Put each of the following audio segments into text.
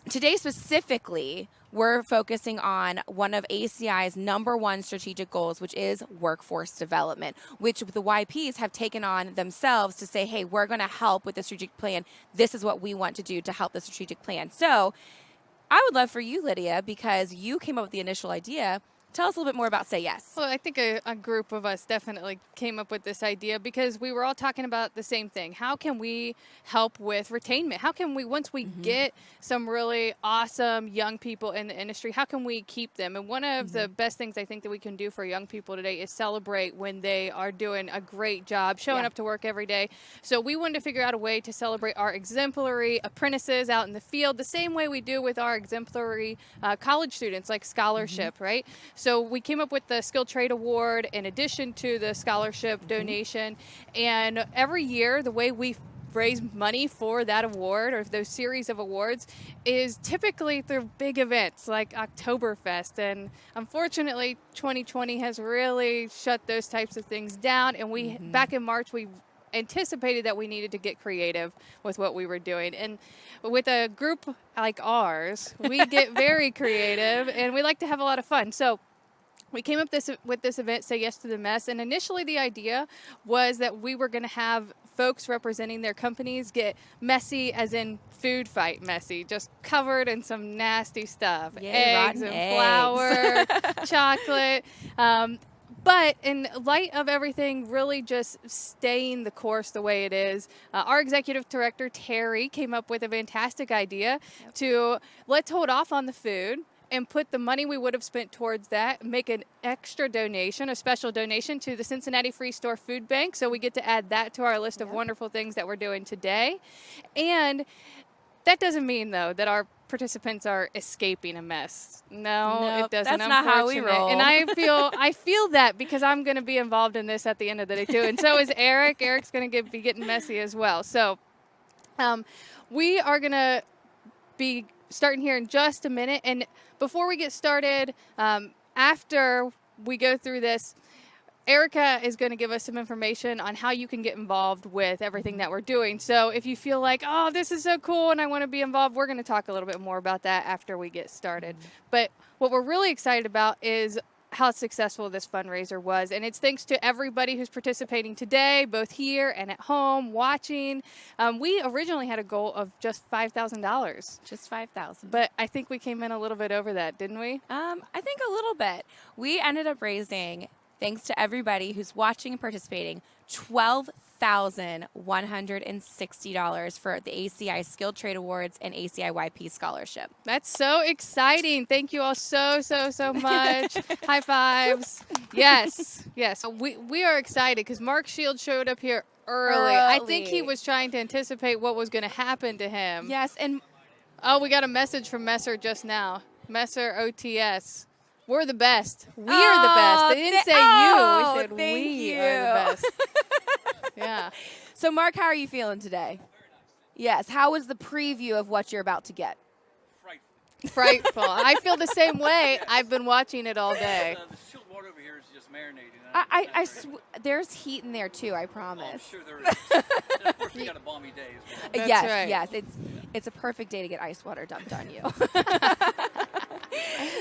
today specifically, we're focusing on one of ACI's #1 strategic goals, which is workforce development, which the YPs have taken on themselves to say, hey, we're going to help with the strategic plan. This is what we want to do to help the strategic plan. So I would love for you, Lydia, because you came up with the initial idea. Tell us a little bit more about Say Yes. Well, I think a group of us definitely came up with this idea because we were all talking about the same thing. How can we help with retainment? How can we, once we get some really awesome young people in the industry, how can we keep them? And one of the best things I think that we can do for young people today is celebrate when they are doing a great job, showing up to work every day. So we wanted to figure out a way to celebrate our exemplary apprentices out in the field the same way we do with our exemplary college students, like scholarship, right? So we came up with the Skilled Trade Award in addition to the scholarship donation. And every year, the way we raise money for that award or those series of awards is typically through big events like Oktoberfest. And unfortunately, 2020 has really shut those types of things down. And we, back in March, we anticipated that we needed to get creative with what we were doing. And with a group like ours, we get very creative and we like to have a lot of fun. So we came up with this event, Say Yes to the Mess, and initially the idea was that we were going to have folks representing their companies get messy, as in food fight messy, just covered in some nasty stuff. Yay, eggs rotten and flour, chocolate. But in light of everything really just staying the course the way it is, our executive director, Terry, came up with a fantastic idea to let's hold off on the food and put the money we would have spent towards that, make an extra donation, a special donation to the Cincinnati Free Store Food Bank. So we get to add that to our list of wonderful things that we're doing today. And that doesn't mean, though, that our participants are escaping a mess. No, it doesn't. That's not how we roll. And I feel that because I'm going to be involved in this at the end of the day, too. And so is Eric. Eric's going to be getting messy as well. So we are going to be starting here in just a minute. And before we get started, after we go through this, Erica is going to give us some information on how you can get involved with everything that we're doing. So if you feel like, oh, this is so cool and I want to be involved, we're going to talk a little bit more about that after we get started. But what we're really excited about is how successful this fundraiser was. And it's thanks to everybody who's participating today, both here and at home, watching. We originally had a goal of just $5,000. Just $5,000. But I think we came in a little bit over that, didn't we? I think a little bit. We ended up raising, thanks to everybody who's watching and participating, $12,160 for the ACI Skilled Trade Awards and ACI YP Scholarship. That's so exciting. Thank you all so much. High fives. Yes. We are excited because Mark Shields showed up here early. I think he was trying to anticipate what was going to happen to him. Yes, and oh, we got a message from Messer just now. Messer OTS. We're the best. We are the best. They didn't say you. We said we are the best. Yeah. So, Mark, how are you feeling today? Yes. How was the preview of what you're about to get? Frightful. I feel the same way. I've been watching it all day. The chilled water over here is just marinating. There's heat in there, too, I promise. Oh, I'm sure there is. And of course, we got a balmy day as well. That's yes, right. yes. It's a perfect day to get ice water dumped on you.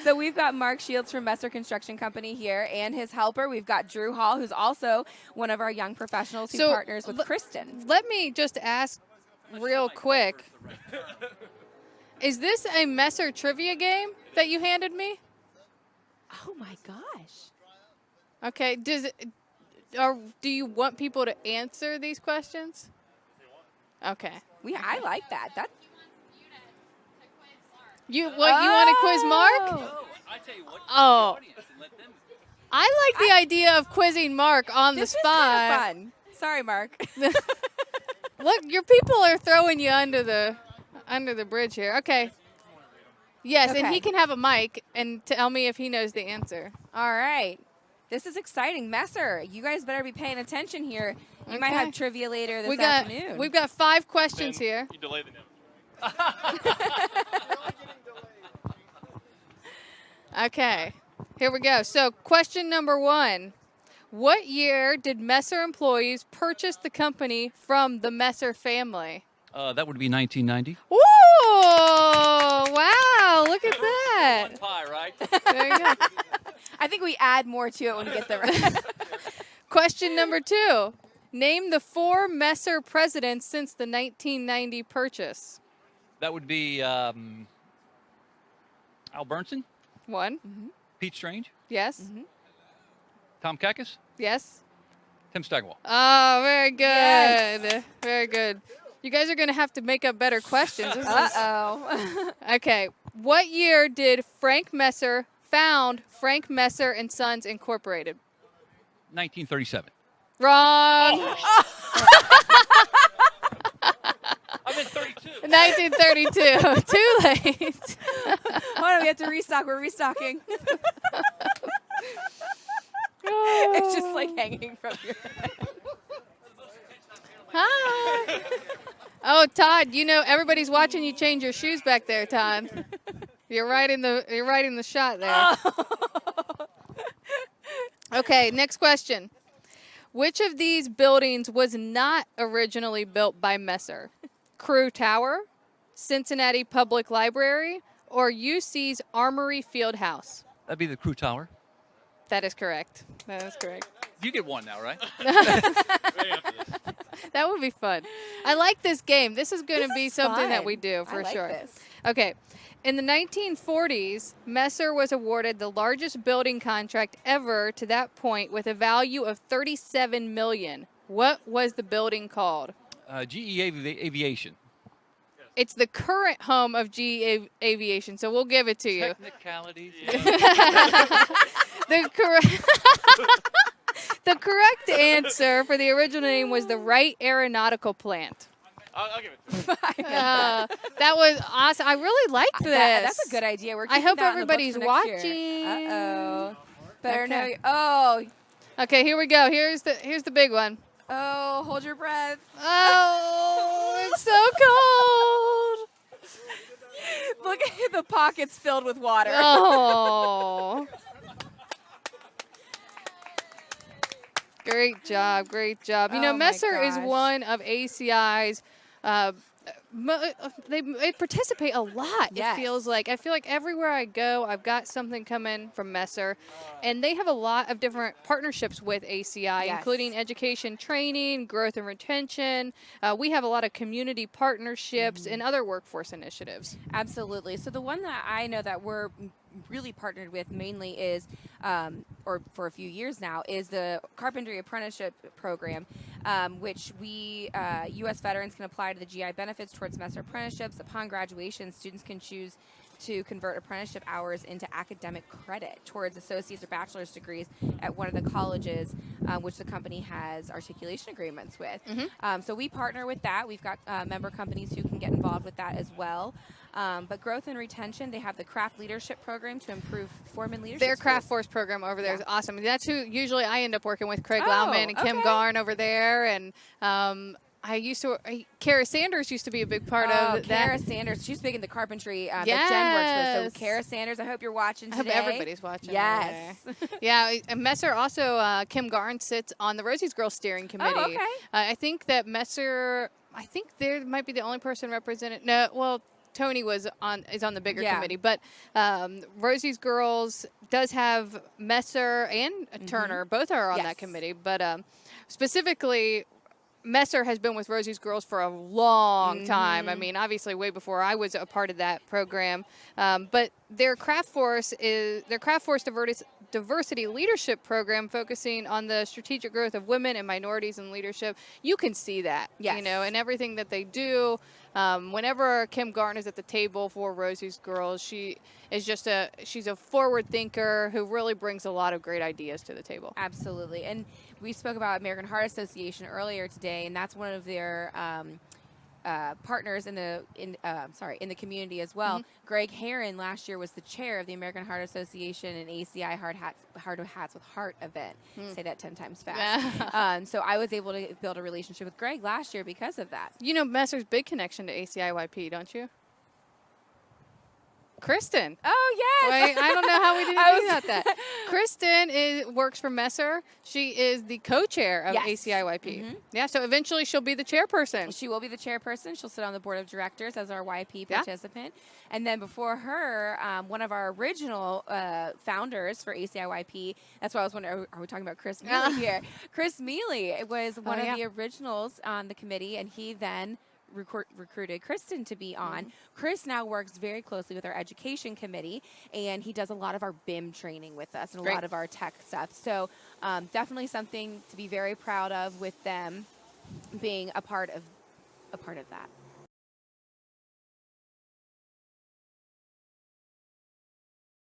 So we've got Mark Shields from Messer Construction Company here and his helper. We've got Drew Hall, who's also one of our young professionals who partners with Kristen. Let me just ask real quick. Is this a Messer trivia game that you handed me? Oh, my gosh. Okay. Do you want people to answer these questions? Okay. I like that. You want to quiz Mark? No, I tell you what. Oh. The audience and let them. I like the idea of quizzing Mark on the spot. This is kind of fun. Sorry, Mark. Look, your people are throwing you under the bridge here. Okay. Yes, and he can have a mic and tell me if he knows the answer. All right. This is exciting. Messer, you guys better be paying attention here. You might have trivia later this afternoon. We've got 5 questions here. You delay the note. Okay, here we go. So question number 1. What year did Messer employees purchase the company from the Messer family? That would be 1990. Ooh, wow, look at that. One pie, right? There you go. I think we add more to it when we get the right. Question number 2. Name the 4 Messer presidents since the 1990 purchase. That would be Al Bernstein, 1. Pete Strange, Yes. Tom Kakis, Yes. Tim Steigerwald. Oh, very good. Yes. Very good. You guys are going to have to make up better questions. This is- Uh-oh. Okay. What year did Frank Messer found Frank Messer and Sons Incorporated? 1937. Wrong. I meant 32. 1932. Too late. Hold on, we have to restock. We're restocking. It's just like hanging from your head. Hi. Oh, Todd, you know everybody's watching you change your shoes back there, Todd. You're right in the shot there. Okay, next question. Which of these buildings was not originally built by Messer? Crew Tower, Cincinnati Public Library, or UC's Armory Field House? That'd be the Crew Tower. That is correct. That is correct. You get one now, right? That would be fun. I like this game. This is going to be is something that fun. we do for I like sure. this. Okay. In the 1940s, Messer was awarded the largest building contract ever to that point with a value of $37 million. What was the building called? GE Aviation. It's the current home of GE Aviation, so we'll give it to you. Technicalities. The correct The correct answer for the original name was the Wright Aeronautical Plant. I'll give it to you. That was awesome. I really liked this. That's a good idea. We're I keeping hope that in the books everybody's for next year. watching. Uh-oh. Better Okay. know. Oh, Okay, here we go. Here's the big one. oh, hold your breath. Oh, it's so cold. Look at the pockets filled with water. Oh. Great job, great job. You know, Oh my Messer is gosh. one of ACI's. They participate a lot. Yes. It feels like I feel like everywhere I go, I've got something coming from Messer, and they have a lot of different partnerships with ACI, Yes. including education, training, growth and retention. We have a lot of community partnerships and other workforce initiatives. Absolutely. So the one that I know that we're really partnered with mainly is, or for a few years now, is the Carpentry Apprenticeship Program, which we, U.S. veterans can apply to the GI benefits towards Messer apprenticeships. Upon graduation, students can choose to convert apprenticeship hours into academic credit towards associate's or bachelor's degrees at one of the colleges, which the company has articulation agreements with. So we partner with that. We've got member companies who can get involved with that as well. But growth and retention, they have the craft leadership program to improve foreman leadership. Their craft skills. force program over there is Yeah. awesome. That's who usually I end up working with, Craig Oh, Lauman and Kim okay. Garn over there. And Kara Sanders used to be a big part Oh, of Kara that. Sanders. She's big in the carpentry that Jen works with. Yes. So Kara Sanders, I hope you're watching I today. hope everybody's watching. over Yes. there. Yeah, and Messer also, Kim Garn sits on the Rosie's Girls Steering Committee. Oh, okay. I think that Messer, there might be the only person represented. No, well, Tony is on the bigger Yeah. committee, but Rosie's Girls does have Messer and Turner. Both are on that Yes. committee, but specifically, Messer has been with Rosie's Girls for a long time. I mean, obviously, way before I was a part of that program. But their Craft Force Diversity Leadership Program, focusing on the strategic growth of women and minorities in leadership. You can see that, Yes. you know, in everything that they do. Whenever Kim Garn is at the table for Rosie's Girls, she's a forward thinker who really brings a lot of great ideas to the table. Absolutely. And we spoke about American Heart Association earlier today, and that's one of their partners in the community as well. Greg Heron last year was the chair of the American Heart Association and ACI Heart Hats with Heart event. Say that 10 times fast. So I was able to build a relationship with Greg last year because of that. You know Messer's big connection to ACIYP, don't you? Kristen. Oh, yes. Wait, I don't know how we didn't I think was- about that. Kristen works for Messer. She is the co-chair of Yes. ACIYP. Mhm. Yeah, so eventually she'll be the chairperson. She will be the chairperson. She'll sit on the board of directors as our YP Yeah. participant. And then before her, one of our original founders for ACIYP, that's why I was wondering, are we talking about Chris Mealy here? Chris Mealy was one of the originals on the committee, and he then recruited Kristen to be on. Chris now works very closely with our education committee, and he does a lot of our BIM training with us and a lot of our tech stuff. So definitely something to be very proud of with them being a part of that.